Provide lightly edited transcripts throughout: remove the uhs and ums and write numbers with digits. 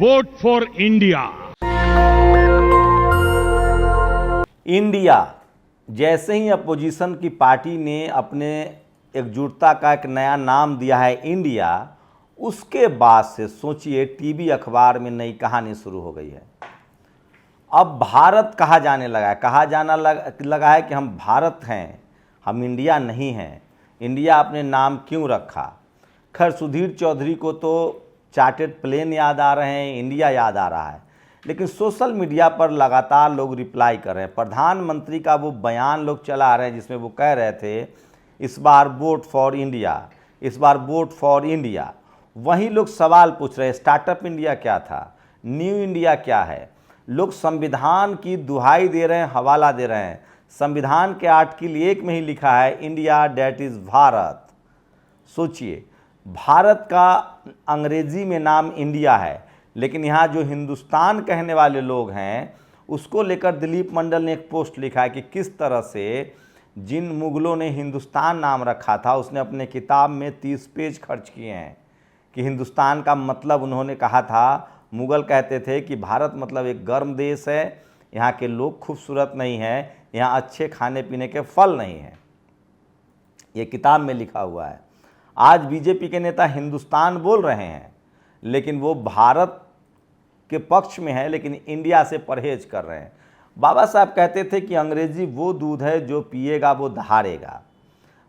Vote for India. India जैसे ही opposition की party ने अपने एकजुटता का एक नया नाम दिया है इंडिया, उसके बाद से सोचिए टीवी अखबार में नई कहानी शुरू हो गई है। अब भारत कहा जाने लगा है, कहा जाना लगा है कि हम भारत हैं, हम इंडिया नहीं हैं। इंडिया अपने नाम क्यों रखा? खैर सुधीर चौधरी को तो चार्टेड प्लेन याद आ रहे हैं, इंडिया याद आ रहा है, लेकिन सोशल मीडिया पर लगातार लोग रिप्लाई कर रहे हैं। प्रधानमंत्री का वो बयान लोग चला रहे हैं जिसमें वो कह रहे थे इस बार वोट फॉर इंडिया, इस बार वोट फॉर इंडिया। वहीं लोग सवाल पूछ रहे हैं स्टार्टअप इंडिया क्या था, न्यू इंडिया क्या है। लोग संविधान की दुहाई दे रहे हैं, हवाला दे रहे हैं। संविधान के आर्टिकल 1 में ही लिखा है इंडिया डेट इज भारत। सोचिए, भारत का अंग्रेजी में नाम इंडिया है, लेकिन यहाँ जो हिंदुस्तान कहने वाले लोग हैं उसको लेकर दिलीप मंडल ने एक पोस्ट लिखा है कि किस तरह से जिन मुगलों ने हिंदुस्तान नाम रखा था उसने अपने किताब में 30 पेज खर्च किए हैं कि हिंदुस्तान का मतलब उन्होंने कहा था, मुगल कहते थे कि भारत मतलब एक गर्म देश है, यहाँ के लोग खूबसूरत नहीं हैं, यहाँ अच्छे खाने पीने के फल नहीं हैं। ये किताब में लिखा हुआ है। आज बीजेपी के नेता हिंदुस्तान बोल रहे हैं, लेकिन वो भारत के पक्ष में है, लेकिन इंडिया से परहेज कर रहे हैं। बाबा साहब कहते थे कि अंग्रेजी वो दूध है जो पिएगा वो दहाड़ेगा।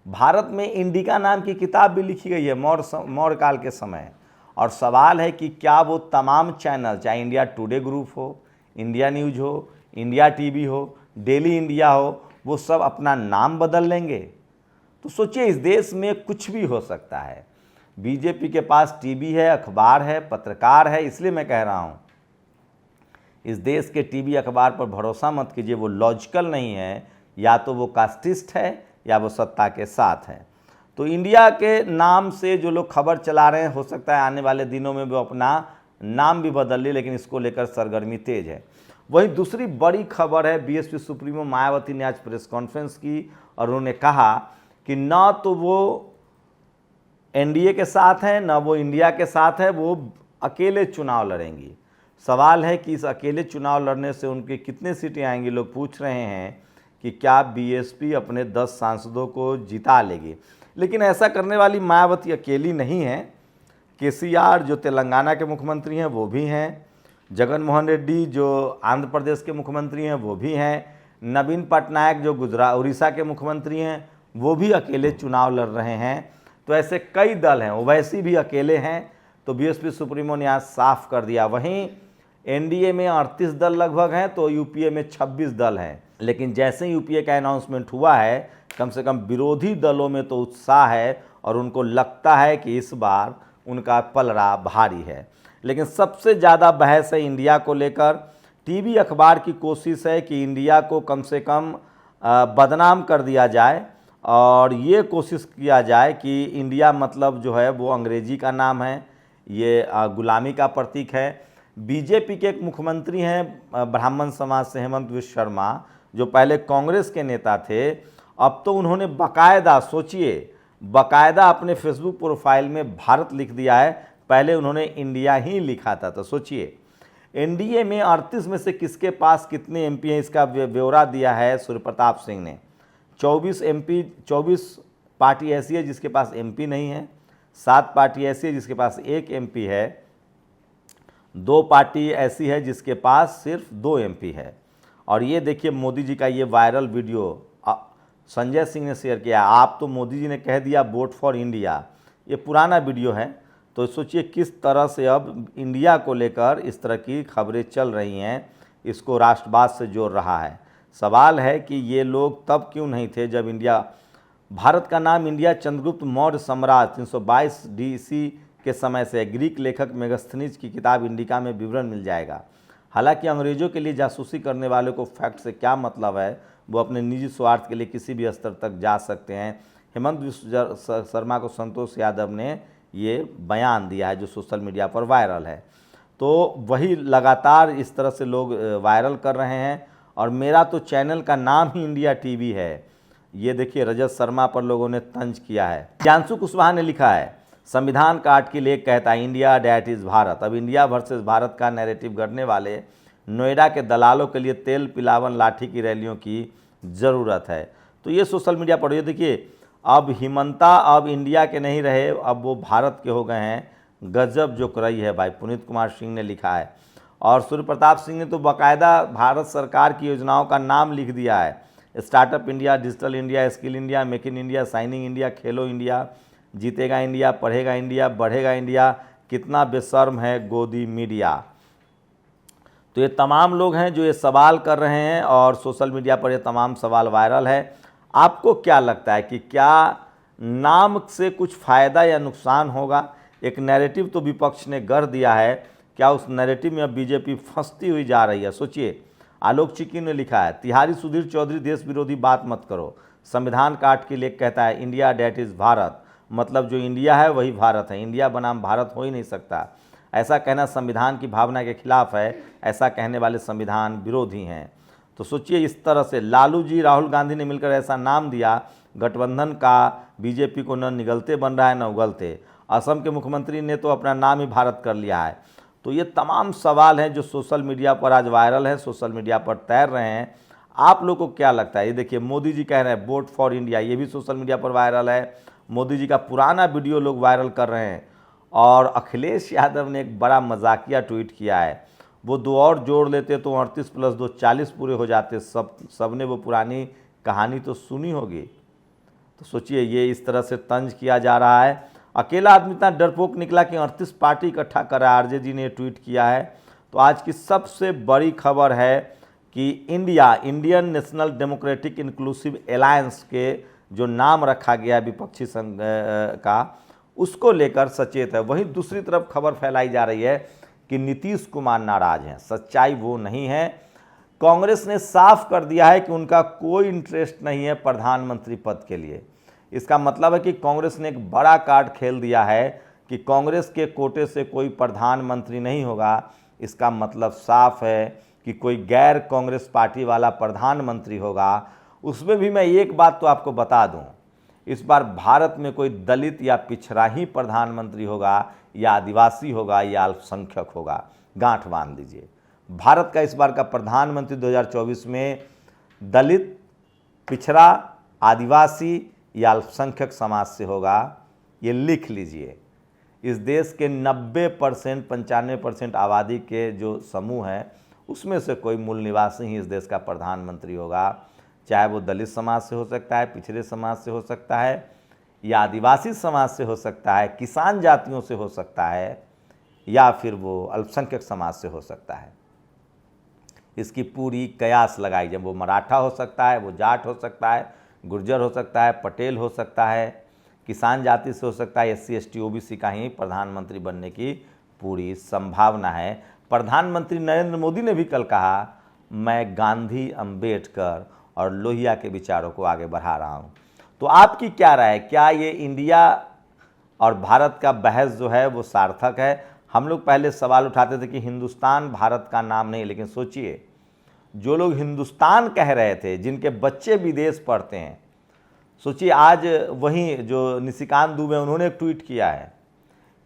भारत में इंडिका नाम की किताब भी लिखी गई है मौर्य काल के समय। और सवाल है कि क्या वो तमाम चैनल, चाहे इंडिया टुडे ग्रुप हो, इंडिया न्यूज हो, इंडिया टीवी हो, डेली इंडिया हो, वो सब अपना नाम बदल लेंगे? तो सोचिए, इस देश में कुछ भी हो सकता है। बीजेपी के पास टीवी है, अखबार है, पत्रकार है, इसलिए मैं कह रहा हूँ इस देश के टीवी अखबार पर भरोसा मत कीजिए, वो लॉजिकल नहीं है, या तो वो कास्टिस्ट है या वो सत्ता के साथ है। तो इंडिया के नाम से जो लोग खबर चला रहे हैं, हो सकता है आने वाले दिनों में वो अपना नाम भी बदल ले, लेकिन इसको लेकर सरगर्मी तेज है। वहीं दूसरी बड़ी खबर है, बीएसपी सुप्रीमो मायावती ने आज प्रेस कॉन्फ्रेंस की और उन्होंने कहा कि ना तो वो एनडीए के साथ हैं, ना वो इंडिया के साथ है, वो अकेले चुनाव लड़ेंगी। सवाल है कि इस अकेले चुनाव लड़ने से उनके कितने सीटें आएंगी। लोग पूछ रहे हैं कि क्या बीएसपी अपने 10 सांसदों को जिता लेगी। लेकिन ऐसा करने वाली मायावती अकेली नहीं है। केसीआर जो तेलंगाना के मुख्यमंत्री हैं वो भी हैं, जगन मोहन रेड्डी जो आंध्र प्रदेश के मुख्यमंत्री हैं वो भी हैं, नवीन पटनायक जो उड़ीसा के मुख्यमंत्री हैं वो भी अकेले चुनाव लड़ रहे हैं। तो ऐसे कई दल हैं, ओवैसी भी अकेले हैं। तो बीएसपी सुप्रीमो ने आज साफ कर दिया। वहीं एनडीए में 38 दल लगभग हैं, तो यूपीए में 26 दल हैं। लेकिन जैसे ही यूपीए का अनाउंसमेंट हुआ है, कम से कम विरोधी दलों में तो उत्साह है और उनको लगता है कि इस बार उनका पलड़ा भारी है। लेकिन सबसे ज़्यादा बहस है इंडिया को लेकर। टीवी अखबार की कोशिश है कि इंडिया को कम से कम बदनाम कर दिया जाए और ये कोशिश किया जाए कि इंडिया मतलब जो है वो अंग्रेजी का नाम है, ये गुलामी का प्रतीक है। बीजेपी के एक मुख्यमंत्री हैं ब्राह्मण समाज से, हेमंत विश्व शर्मा, जो पहले कांग्रेस के नेता थे, अब तो उन्होंने बाकायदा, सोचिए, बाकायदा अपने फेसबुक प्रोफाइल में भारत लिख दिया है। पहले उन्होंने इंडिया ही लिखा था। तो सोचिए, एनडीए में 38 में से किसके पास कितने एमपी हैं, इसका ब्यौरा दिया है सूर्य प्रताप सिंह ने। 24 पार्टी ऐसी है जिसके पास एमपी नहीं है, 7 पार्टी ऐसी है जिसके पास 1 एमपी है, 2 पार्टी ऐसी है जिसके पास सिर्फ 2 एमपी है। और ये देखिए मोदी जी का ये वायरल वीडियो संजय सिंह ने शेयर किया। आप तो मोदी जी ने कह दिया वोट फॉर इंडिया, ये पुराना वीडियो है। तो सोचिए किस तरह से अब इंडिया को लेकर इस तरह की खबरें चल रही हैं, इसको राष्ट्रवाद से जोड़ रहा है। सवाल है कि ये लोग तब क्यों नहीं थे जब भारत का नाम इंडिया चंद्रगुप्त मौर्य सम्राट 322 डीसी के समय से। ग्रीक लेखक मेगास्थनीज की किताब इंडिका में विवरण मिल जाएगा। हालांकि अंग्रेजों के लिए जासूसी करने वालों को फैक्ट से क्या मतलब है, वो अपने निजी स्वार्थ के लिए किसी भी स्तर तक जा सकते हैं। हेमंत विश्व शर्मा को संतोष यादव ने ये बयान दिया है जो सोशल मीडिया पर वायरल है। तो वही लगातार इस तरह से लोग वायरल कर रहे हैं। और मेरा तो चैनल का नाम ही इंडिया टीवी है। ये देखिए रजत शर्मा पर लोगों ने तंज किया है। ज्ञानशु कुशवाहा ने लिखा है, संविधान काट के लिए कहता है इंडिया डैट इज़ भारत। अब इंडिया वर्सेस भारत का नैरेटिव गढ़ने वाले नोएडा के दलालों के लिए तेल पिलावन लाठी की रैलियों की ज़रूरत है। तो ये सोशल मीडिया पर ये देखिए, अब हिमंता अब इंडिया के नहीं रहे, अब वो भारत के हो गए हैं। गजब जो रही है भाई, पुनीत कुमार सिंह ने लिखा है। और सूर्य प्रताप सिंह ने तो बाकायदा भारत सरकार की योजनाओं का नाम लिख दिया है। Startup India, digital India, skill India, make in India, signing India, Khelo India, जीतेगा इंडिया, पढ़ेगा इंडिया, बढ़ेगा इंडिया, कितना बेशर्म है गोदी मीडिया। तो ये तमाम लोग हैं जो ये सवाल कर रहे हैं और सोशल मीडिया पर ये तमाम सवाल वायरल है। आपको क्या लगता है कि क्या नाम से कुछ फ़ायदा या नुकसान होगा? एक नैरेटिव तो विपक्ष ने गढ़ दिया है, क्या उस नैरेटिव में अब बीजेपी फंसती हुई जा रही है? सोचिए, आलोक चिकी ने लिखा है, तिहारी सुधीर चौधरी देश विरोधी बात मत करो, संविधान काट के लिए कहता है इंडिया डैट इज़ भारत, मतलब जो इंडिया है वही भारत है, इंडिया बनाम भारत हो ही नहीं सकता। ऐसा कहना संविधान की भावना के खिलाफ है, ऐसा कहने वाले संविधान विरोधी हैं। तो सोचिए, इस तरह से लालू जी राहुल गांधी ने मिलकर ऐसा नाम दिया, गठबंधन का बीजेपी को न निगलते बन रहा है न उगलते। असम के मुख्यमंत्री ने तो अपना नाम ही भारत कर लिया है। तो ये तमाम सवाल हैं जो सोशल मीडिया पर आज वायरल है, सोशल मीडिया पर तैर रहे हैं। आप लोगों को क्या लगता है? ये देखिए, मोदी जी कह रहे हैं वोट फॉर इंडिया, ये भी सोशल मीडिया पर वायरल है। मोदी जी का पुराना वीडियो लोग वायरल कर रहे हैं। और अखिलेश यादव ने एक बड़ा मजाकिया ट्वीट किया है, वो 2 और जोड़ लेते तो 38 + 2 40 पूरे हो जाते। सबने वो पुरानी कहानी तो सुनी होगी। तो सोचिए, ये इस तरह से तंज किया जा रहा है। अकेला आदमी इतना डरपोक निकला कि 38 पार्टी इकट्ठा करा, आरजे जी ने ट्वीट किया है। तो आज की सबसे बड़ी खबर है कि Indian national democratic inclusive alliance के जो नाम रखा गया विपक्षी संघ का, उसको लेकर सचेत है। वहीं दूसरी तरफ खबर फैलाई जा रही है कि नीतीश कुमार नाराज हैं। सच्चाई वो नहीं है। कांग्रेस ने साफ कर दिया है कि उनका कोई इंटरेस्ट नहीं है प्रधानमंत्री पद के लिए। इसका मतलब है कि कांग्रेस ने एक बड़ा कार्ड खेल दिया है कि कांग्रेस के कोटे से कोई प्रधानमंत्री नहीं होगा। इसका मतलब साफ है कि कोई गैर कांग्रेस पार्टी वाला प्रधानमंत्री होगा। उसमें भी मैं एक बात तो आपको बता दूं, इस बार भारत में कोई दलित या पिछड़ा ही प्रधानमंत्री होगा, या आदिवासी होगा, या अल्पसंख्यक होगा। गांठ बांध लीजिए, भारत का इस बार का प्रधानमंत्री 2024 में दलित, पिछड़ा, आदिवासी या अल्पसंख्यक समाज से होगा। ये लिख लीजिए। इस देश के 90% 95% आबादी के जो समूह हैं, उसमें से कोई मूल निवासी ही इस देश का प्रधानमंत्री होगा। चाहे वो दलित समाज से हो सकता है, पिछड़े समाज से हो सकता है, या आदिवासी समाज से हो सकता है, किसान जातियों से हो सकता है, या फिर वो अल्पसंख्यक समाज से हो सकता है। इसकी पूरी कयास लगाई जाए। वो मराठा हो सकता है, वो जाट हो सकता है, गुर्जर हो सकता है, पटेल हो सकता है, किसान जाति से हो सकता है, SC ST OBC का ही प्रधानमंत्री बनने की पूरी संभावना है। प्रधानमंत्री नरेंद्र मोदी ने भी कल कहा, मैं गांधी, अंबेडकर और लोहिया के विचारों को आगे बढ़ा रहा हूँ। तो आपकी क्या राय है? क्या ये इंडिया और भारत का बहस जो है वो सार्थक है? हम लोग पहले सवाल उठाते थे कि हिंदुस्तान भारत का नाम नहीं, लेकिन सोचिए, जो लोग हिंदुस्तान कह रहे थे, जिनके बच्चे विदेश पढ़ते हैं, सोचिए आज वहीं जो निशिकांत दुबे, उन्होंने एक ट्वीट किया है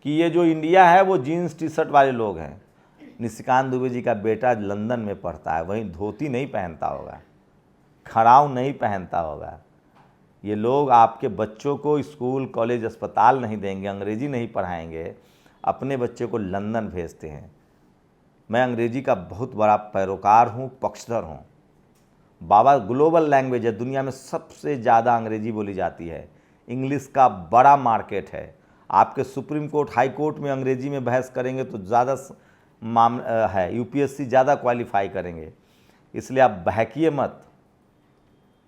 कि ये जो इंडिया है वो जीन्स टी-शर्ट वाले लोग हैं। निशिकांत दुबे जी का बेटा लंदन में पढ़ता है, वहीं धोती नहीं पहनता होगा, खड़ाऊ नहीं पहनता होगा। ये लोग आपके बच्चों को स्कूल, कॉलेज, अस्पताल नहीं देंगे, अंग्रेजी नहीं पढ़ाएंगे, अपने बच्चे को लंदन भेजते हैं। मैं अंग्रेजी का बहुत बड़ा पैरोकार हूँ, पक्षधर हूँ। बाबा ग्लोबल लैंग्वेज है, दुनिया में सबसे ज़्यादा अंग्रेजी बोली जाती है। इंग्लिश का बड़ा मार्केट है। आपके सुप्रीम कोर्ट, हाई कोर्ट में अंग्रेजी में बहस करेंगे तो ज़्यादा है, UPSC ज़्यादा क्वालिफाई करेंगे। इसलिए आप बहकिए मत,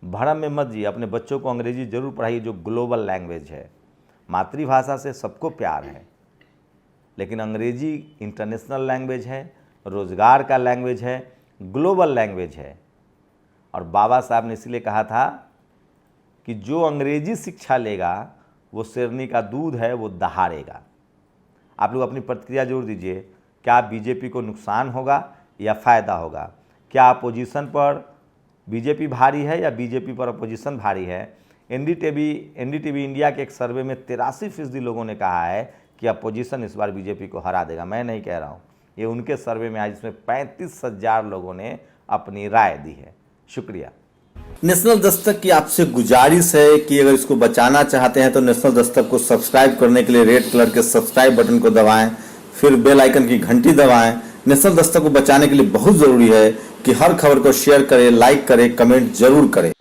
भरम में मत जिए, अपने बच्चों को अंग्रेजी जरूर पढ़ाइए, जो ग्लोबल लैंग्वेज है। मातृभाषा से सबको प्यार है, लेकिन अंग्रेजी इंटरनेशनल लैंग्वेज है, रोज़गार का लैंग्वेज है, ग्लोबल लैंग्वेज है। और बाबा साहब ने इसलिए कहा था कि जो अंग्रेजी शिक्षा लेगा वो शेरनी का दूध है, वो दहाड़ेगा। आप लोग अपनी प्रतिक्रिया जरूर दीजिए। क्या बीजेपी को नुकसान होगा या फ़ायदा होगा? क्या अपोजिशन पर बीजेपी भारी है या बीजेपी पर अपोजिशन भारी है? एनडीटीवी इंडिया के एक सर्वे में 83% लोगों ने कहा है कि अपोजिशन इस बार बीजेपी को हरा देगा। मैं नहीं कह रहा हूँ, ये उनके सर्वे में आज, जिसमें 35,000 लोगों ने अपनी राय दी है। शुक्रिया। नेशनल दस्तक की आपसे गुजारिश है कि अगर इसको बचाना चाहते हैं तो नेशनल दस्तक को सब्सक्राइब करने के लिए रेड कलर के सब्सक्राइब बटन को दबाएं, फिर बेल आइकन की घंटी दबाएं। नेशनल दस्तक को बचाने के लिए बहुत जरूरी है कि हर खबर को शेयर करें, लाइक करें, कमेंट जरूर करें।